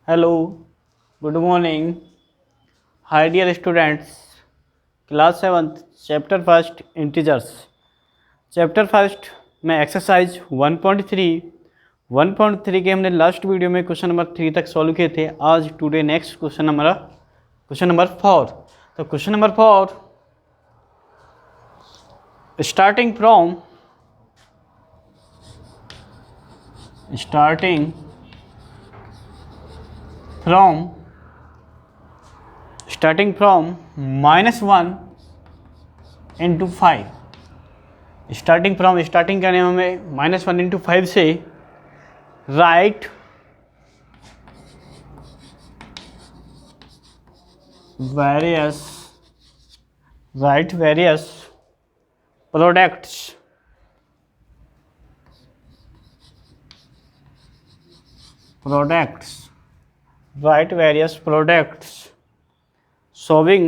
Hello, good morning. Hi dear students, class 7th chapter first integers. Chapter first में exercise 1.3 के हमने last video में question number 3 तक solve किए थे। आज टुडे नेक्स्ट क्वेश्चन नंबर 4। तो question number 4, starting from -1 into 5। Starting करने में हमें -1 into 5 से write various products showing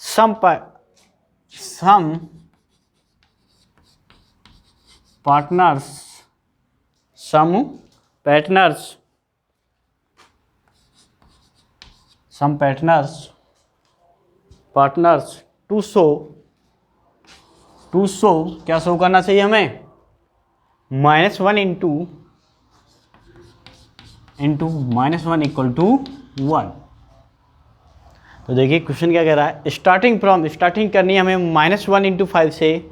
some partners to show क्या शो करना चाहिए हमें? -1 into -1 इक्वल टू 1। तो देखिए क्वेश्चन क्या कह रहा है। स्टार्टिंग करनी है हमें -1 into 5 से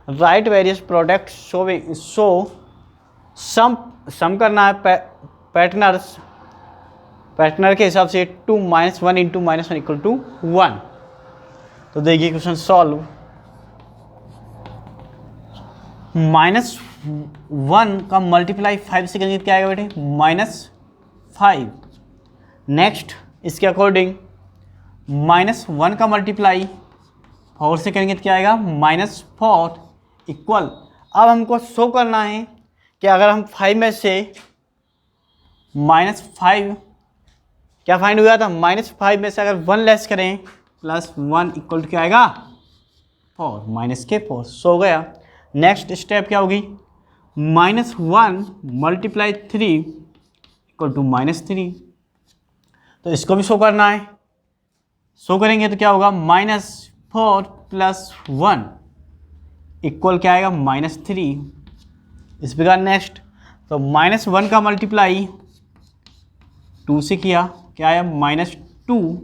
write various product show some करना है पैटर्नर के हिसाब से टू -1 into -1 इक्वल टू 1। तो देखिए क्वेश्चन सॉल्व। -1 का मल्टीप्लाई 5 से करेंगे क्या आएगा बेटे? -5। नेक्स्ट इसके अकॉर्डिंग -1 का मल्टीप्लाई 4 से करेंगे तो क्या आएगा? -4 इक्वल। अब हमको शो करना है कि अगर हम 5 में से -5 क्या फाइंड हुआ था? -5 में से अगर 1 लेस करें +1 इक्वल टू क्या आएगा? 4 -4 सो गया। नेक्स्ट स्टेप क्या होगी? -1 मल्टीप्लाई 3 इक्वल टू -3। तो इसको भी शो करना है। शो करेंगे तो क्या होगा? -4 + 1 इक्वल क्या आएगा? -3। इस प्रकार नेक्स्ट तो -1 का मल्टीप्लाई 2 से किया, क्या आया? -2।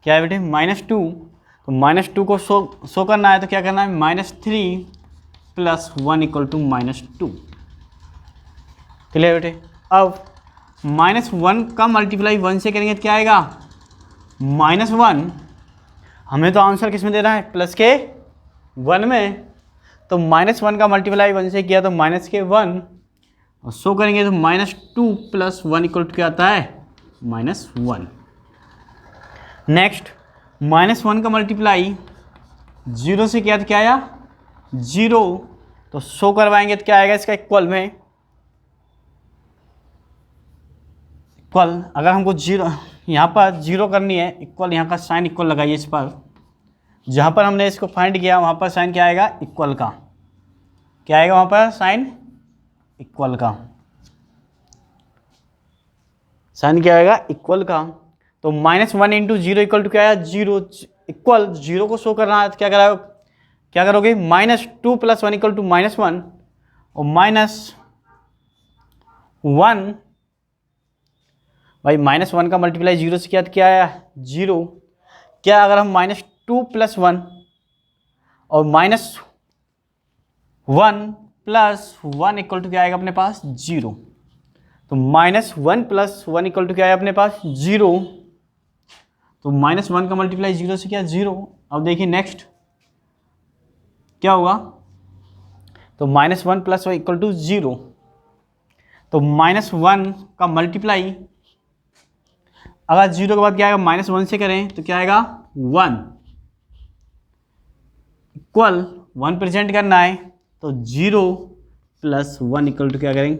क्या है बेटे? -2। तो -2 को शो करना है तो क्या करना है? -3 + 1 इक्वल टू -2। क्लियर बेटे? अब -1 का मल्टीप्लाई 1 से करेंगे तो क्या आएगा? -1। हमें तो आंसर किस में दे रहा है? प्लस के 1 में। तो -1 का मल्टीप्लाई 1 से किया तो -1 और शो करेंगे तो -2 + 1 इक्वल टू क्या आता है? -1। नेक्स्ट -1 का मल्टीप्लाई 0 से किया तो क्या आया? 0। तो शो करवाएंगे तो क्या आएगा इसका? इक्वल में इक्वल। अगर हमको 0 यहाँ पर 0 करनी है, इक्वल यहाँ का साइन इक्वल लगाइए इस पर। जहाँ पर हमने इसको फाइंड किया वहाँ पर साइन क्या आएगा? इक्वल का। क्या आएगा वहाँ पर? साइन इक्वल का। साइन क्या आएगा? इक्वल का। तो -1 into 0 इक्वल टू क्या आया? 0 इक्वल 0 को शो करना है तो क्या करोगे? -2 + 1 इक्वल टू -1 और -1 भाई -1 का मल्टीप्लाई 0 से किया तो क्या आया? 0। क्या अगर हम -2 + 1 और -1 + 1 इक्वल टू क्या आएगा अपने पास? 0। तो -1 + 1 इक्वल टू क्या है अपने पास? 0। तो -1 का मल्टीप्लाई 0 से किया 0। अब देखिए नेक्स्ट क्या होगा? तो -1 + 1 इक्वल टू 0। तो -1 का मल्टीप्लाई अगर 0 के बाद क्या आएगा? -1 से करें तो क्या आएगा? 1 इक्वल 1 प्रेजेंट करना है तो 0 + 1 इक्वल टू क्या करेंगे?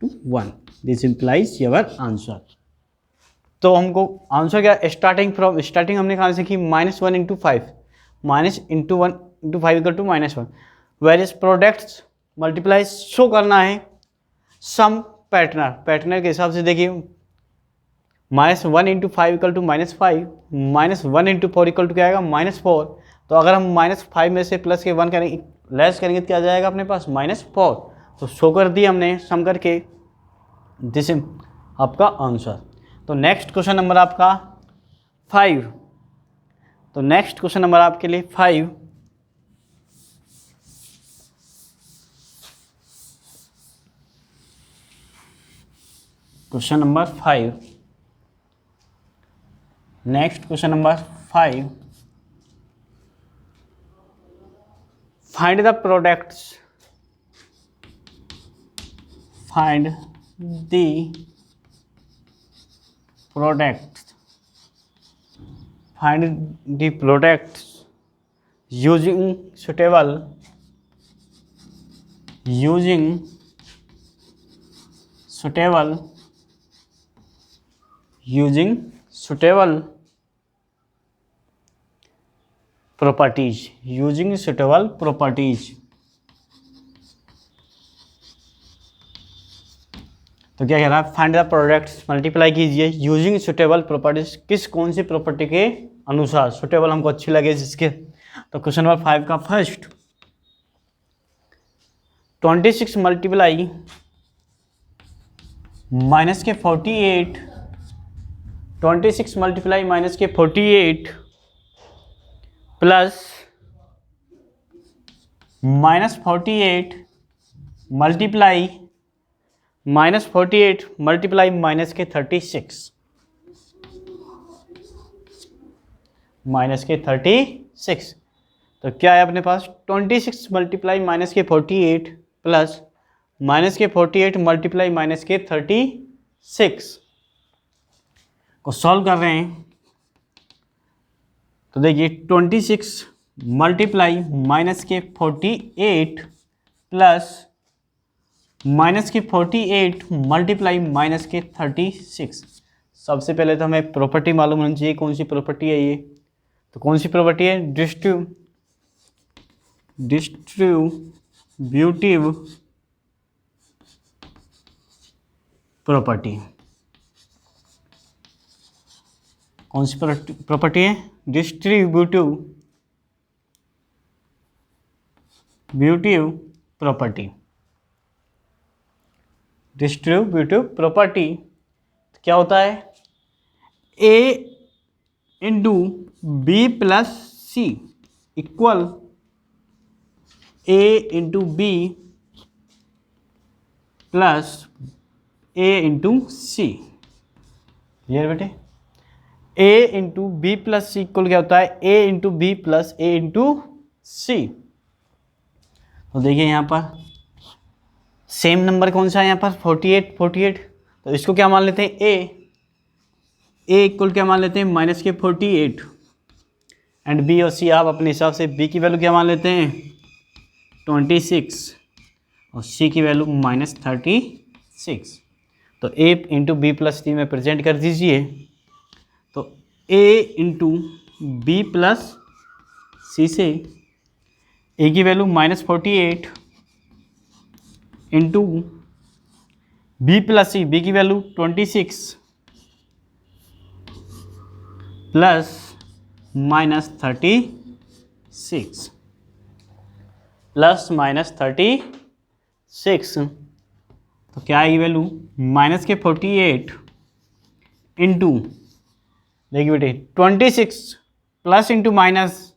To 1। This implies your answer. तो हमको आंसर क्या? स्टार्टिंग हमने कहाँ से की? -1 into 5। Minus into 1 into 5 equal to -1। Various products multiply show करना है सम पैटर्नर के हिसाब से। देखिए -1 into 5 equal to -5, -1 into 4 equal to क्या आएगा -4। तो अगर हम -5 में से प्लस के 1 करेंगे लेस करेंगे तो क्या आ जाएगा अपने पास -4। तो शो कर दिया हमने सम करके, दिस इज आपका आंसर। तो नेक्स्ट क्वेश्चन नंबर आपका 5। तो नेक्स्ट क्वेश्चन नंबर आपके लिए 5। Question number 5। Next question number 5। Find the products, find the products, find the products using suitable, using suitable, using suitable properties, using suitable properties. तो क्या कह रहा है, फाइंड द प्रोडक्ट्स मल्टीप्लाई कीजिए using suitable properties, किस कौन सी property के अनुसार सुटेबल हमको अच्छी लगे जिसके। तो क्वेश्चन नंबर 5 का फर्स्ट, 26 मल्टीप्लाई माइनस के 48, 26 मल्टीप्लाई माइनस के 48 प्लस -48 मल्टीप्लाई -48 मल्टीप्लाई माइनस के 36, माइनस के 36। तो क्या है अपने पास 26 मल्टीप्लाई माइनस के 48 प्लस माइनस के 48 मल्टीप्लाई माइनस के 36 को सॉल्व कर रहे हैं। तो देखिए 26 मल्टीप्लाई माइनस के 48 प्लस माइनस के 48 मल्टीप्लाई माइनस के 36। सबसे पहले तो हमें प्रॉपर्टी मालूम होनी चाहिए, कौन सी प्रॉपर्टी है ये। तो कौन सी प्रॉपर्टी है, डिस्ट्रीब्यूटिव प्रॉपर्टी। कौन सी प्रॉपर्टी है, डिस्ट्रीब्यूटिव प्रॉपर्टी, डिस्ट्रीब्यूटिव प्रॉपर्टी। क्या होता है, A into B plus C equal A into B plus A into C. Clear बेटे, ए into B plus C equal क्या होता है, A into B plus A into सी। तो देखिए यहाँ पर सेम नंबर कौन सा है यहाँ पर 48। तो इसको क्या मान लेते हैं, ए इक्वल क्या मान लेते हैं माइनस के 48 एंड बी और सी आप अपने हिसाब से बी की वैल्यू क्या मान लेते हैं 26 और सी की वैल्यू -36। तो ए इंटू बी प्लस सी में प्रेजेंट कर दीजिए। तो ए इंटू बी प्लस सी से ए की वैल्यू -48 इंटू बी प्लस सी, बी की वैल्यू 26 प्लस -36 प्लस -36। तो क्या आएगी वैल्यू माइनस के 48 इंटू, देखिए बेटे 26 प्लस इंटू माइनस,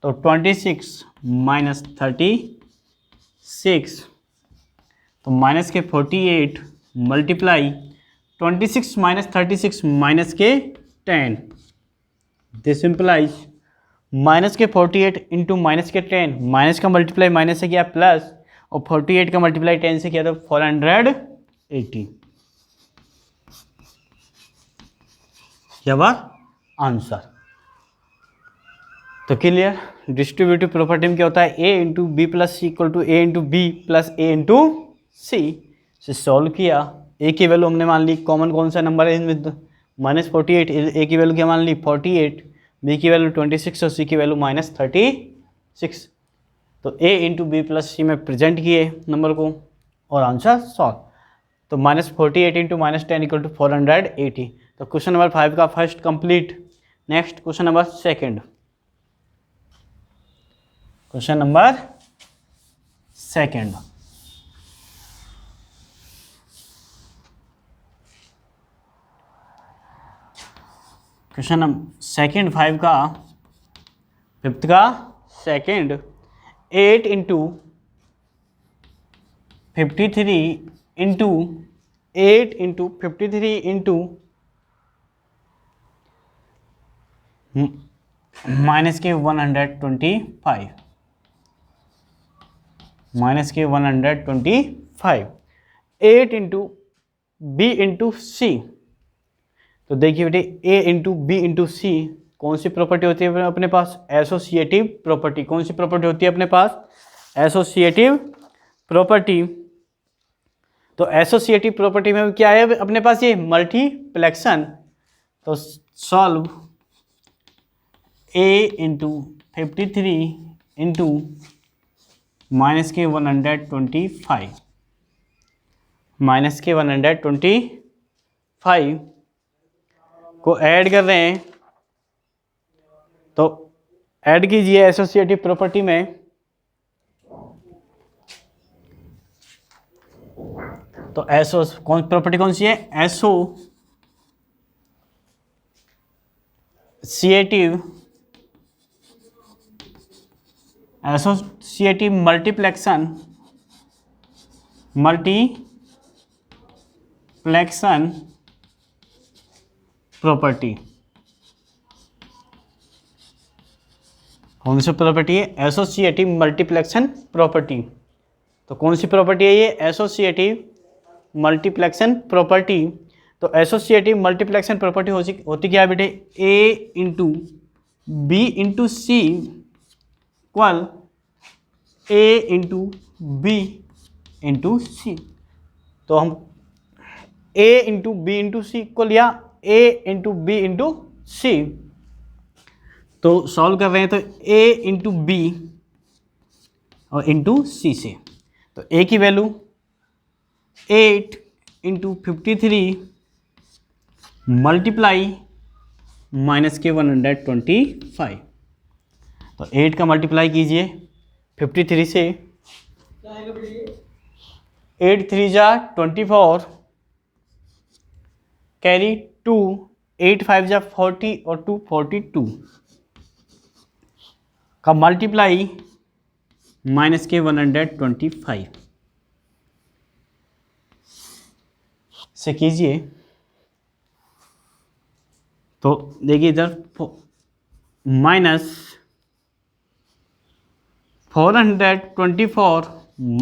तो 26 माइनस 36। तो माइनस के 48 मल्टीप्लाई 26 माइनस 36 माइनस के 10, दिस इम्प्लाइज माइनस के 48 इंटू माइनस के 10, माइनस का मल्टीप्लाई माइनस से किया प्लस और 48 का मल्टीप्लाई 10 से किया तो 480। क्या बात आंसर। तो क्लियर, डिस्ट्रीब्यूटिव प्रॉपर्टी में क्या होता है, A into B plus C equal to A into B plus A into C से सॉल्व किया। ए की वैल्यू हमने मान ली, कॉमन कौन सा नंबर है इनमें, -48, ए की वैल्यू क्या मान ली 48, बी की वैल्यू 26 और सी की वैल्यू -36। तो ए इंटू बी प्लस सी में प्रेजेंट किए नंबर को और आंसर सॉल्व। तो -48 इंटू -10 इक्वल टू 480। तो क्वेश्चन नंबर 5 का first complete. Next question number second. Question number second. Question number second 5 का फिफ्थ का second 8 into 53 into 8 into 53 into minus के 125 माइनस के 125 8 इंटू बी इंटू सी। तो देखिए बेटे ए इंटू बी इंटू सी कौन सी प्रॉपर्टी होती है अपने पास? Associative property. कौन सी प्रॉपर्टी होती है अपने पास? Associative property. तो एसोसिएटिव प्रॉपर्टी में क्या है अपने पास? ये मल्टीप्लेक्शन। तो solve A into 53 into minus के 125 माइनस के 125 को ऐड कर रहे हैं। तो ऐड कीजिए एसोसिएटिव प्रॉपर्टी में। तो प्रॉपर्टी कौन सी है? Associative मल्टीप्लेक्शन property. कौन सी प्रॉपर्टी है? Associative मल्टीप्लेक्शन property. तो कौन सी प्रॉपर्टी है ये? Associative मल्टीप्लेक्शन property. तो एसोसिएटिव मल्टीप्लेक्शन प्रॉपर्टी होती क्या है बेटे? ए इंटू बी इंटू सी इक्वल ए इंटू बी इंटू सी। तो हम ए इंटू बी इंटू सी इक्वल या ए इंटू बी इंटू सी। तो सॉल्व कर रहे हैं तो a इंटू बी और इंटू सी से। तो a की वैल्यू 8 इंटू 53 मल्टीप्लाई माइनस के 125। तो 8 का मल्टीप्लाई कीजिए 53 से। 8 3 जा 24 कैरी 2 8 5 जा 40 और 2 42 का मल्टीप्लाई माइनस के 125 से कीजिए। तो देखिए इधर माइनस 424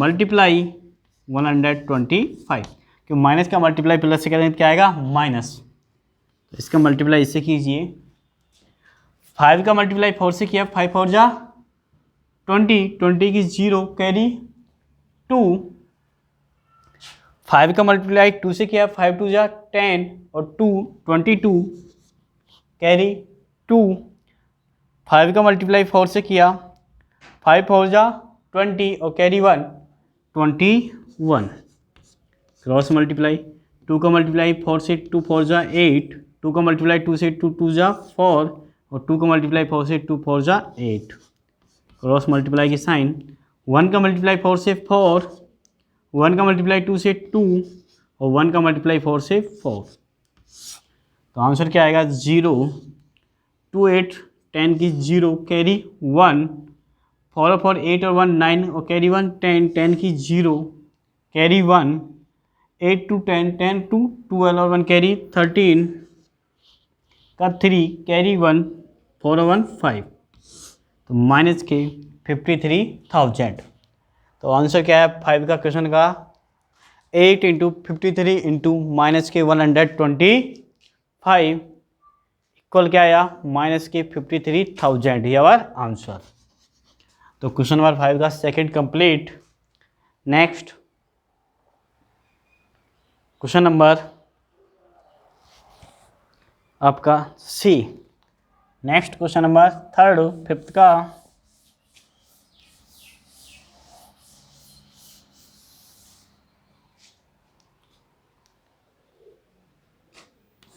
मल्टीप्लाई 125। क्यों माइनस का मल्टीप्लाई प्लस से करें तो क्या आएगा? माइनस। तो इसका मल्टीप्लाई इससे कीजिए। 5 का मल्टीप्लाई 4 से किया 5 4 जा 20 की 0 कैरी 2। 5 का मल्टीप्लाई 2 से किया 5 2 जा 10 और 2 22 कैरी 2। 5 का मल्टीप्लाई 4 से किया 5 4 जा 20 और कैरी 1 21। क्रॉस मल्टीप्लाई 2 का मल्टीप्लाई 4 से 2 4 जा 8। 2 का मल्टीप्लाई 2 से 2 2 जा 4 और 2 का मल्टीप्लाई 4 से 2 4 जा 8। क्रॉस मल्टीप्लाई की साइन 1 का मल्टीप्लाई 4 से 4, 1 का मल्टीप्लाई 2 से 2 और 1 का मल्टीप्लाई 4 से 4। तो आंसर क्या आएगा? 0 2 8 10 की 0 कैरी 1 4 4 8 और 1 9 और कैरी 1 10 10 की 0 कैरी 1 8 2 10 10 2 12 और 1 कैरी 13 का 3 कैरी 1 4 और 1 5। तो माइनस के 53,000। तो आंसर क्या है 5 का क्वेश्चन का? 8 इंटू 53 इंटू माइनस के 125 इक्वल क्या आया? माइनस के 53,000 ये आवर आंसर। तो क्वेश्चन नंबर 5 का second complete. Next question number आपका C next question number third, fifth का।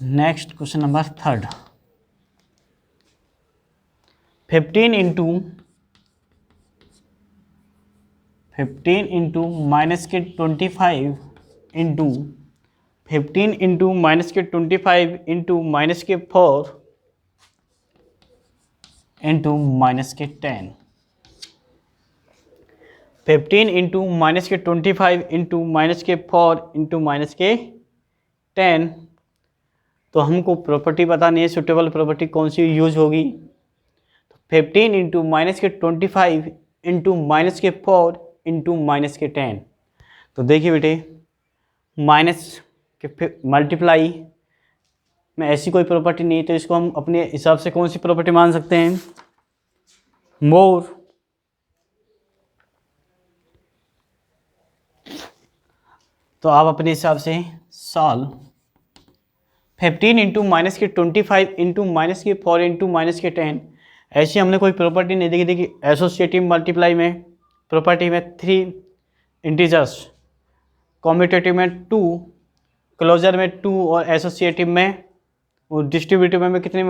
Next question number third, 15 into minus के 25 इंटू 15 इंटू माइनस के 25 इंटू माइनस के 4 इंटू माइनस के 10। 15 इंटू माइनस के 25 इंटू माइनस के 4 इंटू माइनस के 10। तो हमको प्रॉपर्टी बतानी है, सुटेबल प्रॉपर्टी कौन सी यूज होगी। तो 15 इंटू माइनस के 25 इंटू माइनस के 4 इंटू माइनस के 10। तो देखिए बेटे, माइनस के मल्टीप्लाई में ऐसी कोई प्रॉपर्टी नहीं, तो इसको हम अपने हिसाब से कौन सी प्रॉपर्टी मान सकते हैं, मोर। तो आप अपने हिसाब से सॉल्व 15 इंटू माइनस के 25 इंटू माइनस के 4 इंटू माइनस के 10। ऐसी हमने कोई प्रॉपर्टी नहीं देखी। देखिए एसोसिएटिव मल्टीप्लाई में प्रॉपर्टी में 3 इंटीजर्स, कॉम्यूटेटिव में 2, क्लोजर में 2 और एसोसिएटिव में और डिस्ट्रीब्यूटिव में कितने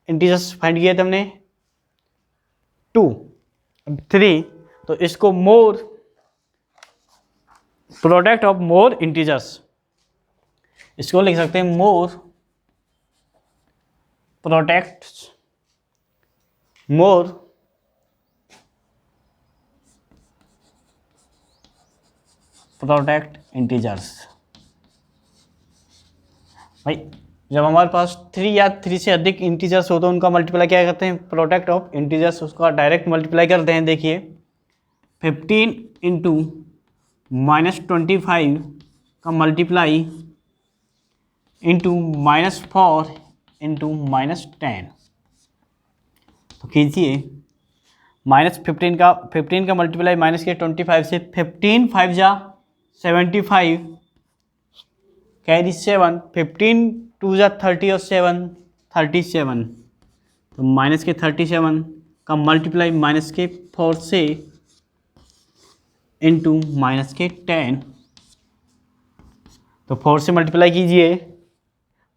इंटीजर्स फाइंड किए थे हमने, 2, 3। तो इसको मोर, प्रोडक्ट ऑफ मोर इंटीजर्स, इसको लिख सकते हैं मोर प्रोडक्ट इंटीजर्स। भाई जब हमारे पास 3 या 3 से अधिक इंटीजर्स हो तो उनका मल्टीप्लाई क्या करते हैं, प्रोडक्ट ऑफ इंटीजर्स, उसका डायरेक्ट मल्टीप्लाई करते हैं। देखिए 15 इंटू माइनस 25 का मल्टीप्लाई इंटू -4 इंटू -10। तो कीजिए -15 का मल्टीप्लाई माइनस के 25 से, 15 5 जा 75 कैरी 7, 15 2 जा 30 और 7 37। तो माइनस के 37 का मल्टीप्लाई माइनस के 4 से इंटू माइनस के 10। तो 4 से मल्टीप्लाई कीजिए,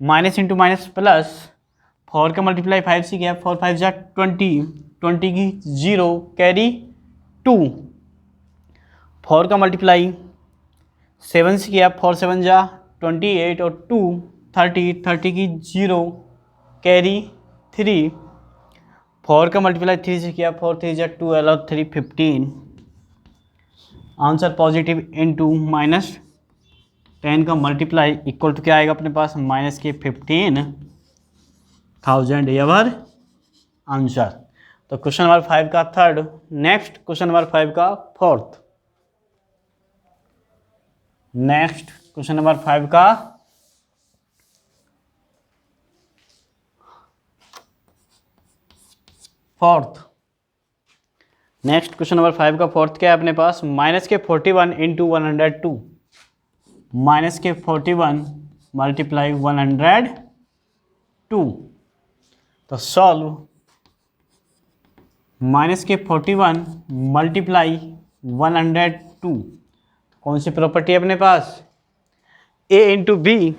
माइनस इंटू माइनस प्लस, 4 का मल्टीप्लाई 5 से किया, 4 5 जा 20, 20 की 0 कैरी 2। 4 का मल्टीप्लाई 7 से किया, 4 7 जा 28 और 2 30, 30 की 0 कैरी 3। 4 का मल्टीप्लाई 3 से किया, 4 3 जा 12 और 3 15। आंसर पॉजिटिव इंटू माइनस 10 का मल्टीप्लाई इक्वल टू क्या आएगा अपने पास, माइनस के 15,000 एवर आंसर। तो क्वेश्चन नंबर 5 का थर्ड। नेक्स्ट क्वेश्चन नंबर 5 का फोर्थ। नेक्स्ट क्वेश्चन नंबर 5 का फोर्थ। नेक्स्ट क्वेश्चन नंबर 5 का फोर्थ क्या है अपने पास, माइनस के 41 इंटू 102। माइनस के 41 मल्टीप्लाई 102। तो सॉल्व माइनस के 41 मल्टीप्लाई 102। कौन सी प्रॉपर्टी है अपने पास, a इंटू बी।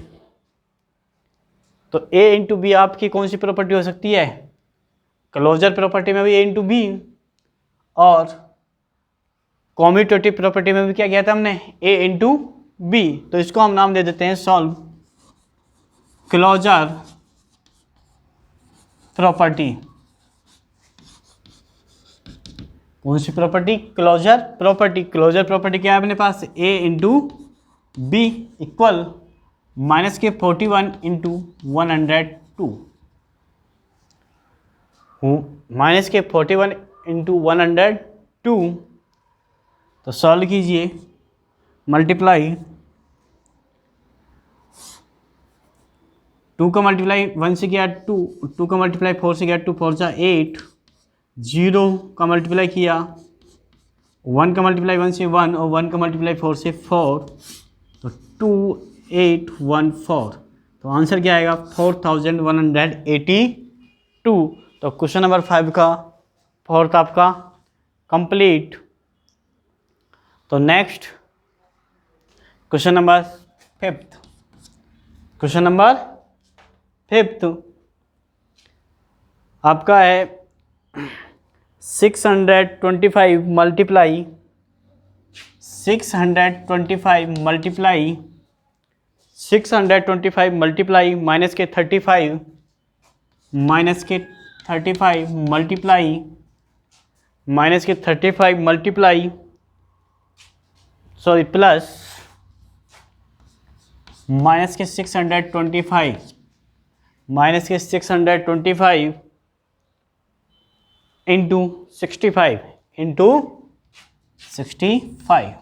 तो a इंटू बी आपकी कौन सी प्रॉपर्टी हो सकती है, क्लोजर प्रॉपर्टी में भी a इंटू बी, और कॉम्यूटेटिव प्रॉपर्टी में भी क्या किया था हमने, a इंटू बी। तो इसको हम नाम दे देते हैं सॉल्व क्लोजर प्रॉपर्टी। कौन सी property, closure property. Closure property क्या है अपने पास, a into B equal minus के 41 इंटू 102। माइनस के 41 इंटू 102। तो सॉल्व कीजिए, मल्टीप्लाई 2 का मल्टीप्लाई 1 से किया 2, 2 का मल्टीप्लाई 4 से किया 2 4 जा 8, 0 का मल्टीप्लाई किया, 1 का मल्टीप्लाई 1 से 1 और 1 का मल्टीप्लाई 4 से 4। तो 2814। तो आंसर क्या आएगा 4182। तो क्वेश्चन नंबर 5 का फोर्थ आपका कंप्लीट। तो next question number 5th, question number 5th आपका है 625 मल्टीप्लाई 625 मल्टीप्लाई माइनस के 35 मल्टीप्लाई सॉरी प्लस माइनस के 625 इंटू 65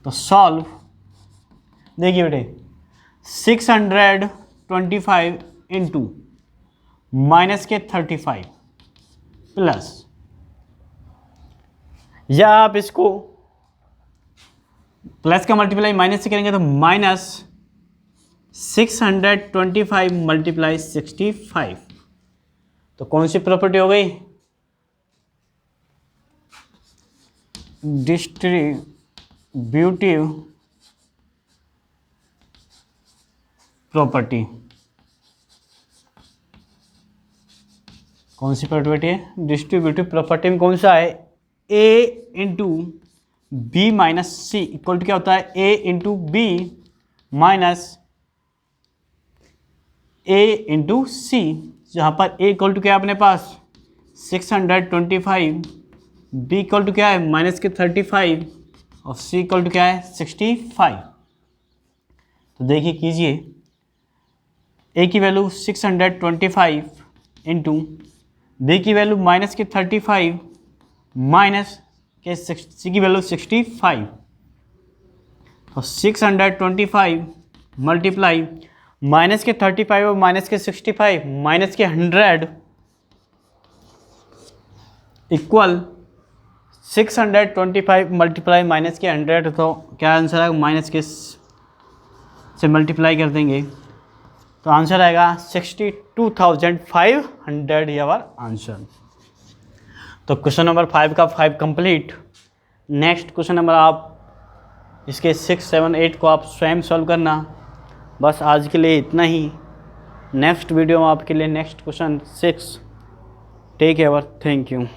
तो सॉल्व। देखिए बेटे 625 इंटू माइनस के 35 प्लस, या आप इसको प्लस का मल्टीप्लाई माइनस से करेंगे तो माइनस 625 मल्टीप्लाई 65। तो कौन सी प्रॉपर्टी हो गई? Distributive property. कौन सी प्रॉपर्टी है? डिस्ट्रीब्यूटिव प्रॉपर्टी में कौन सा है? a into B minus C equal to क्या होता है? a into B minus a into C, जहाँ पर a इक्वल टू क्या है अपने पास 625, b इक्वल टू क्या है माइनस के 35 और c इक्वल टू क्या है 65। तो देखिए कीजिए, a की वैल्यू 625 इंटू बी की वैल्यू माइनस के 35 माइनस के सी की वैल्यू 65। तो 625 मल्टीप्लाई माइनस के 35 और माइनस के 65 माइनस के 100 इक्वल 625 मल्टीप्लाई माइनस के 100। तो क्या आंसर आएगा? माइनस के से मल्टीप्लाई कर देंगे तो आंसर आएगा 62,500 यावर आंसर। तो क्वेश्चन नंबर 5 का 5 कंप्लीट। नेक्स्ट क्वेश्चन नंबर आप इसके 6, 7, 8 को आप स्वयं सॉल्व करना। बस आज के लिए इतना ही। नेक्स्ट वीडियो में आपके लिए next question 6 take care, thank you.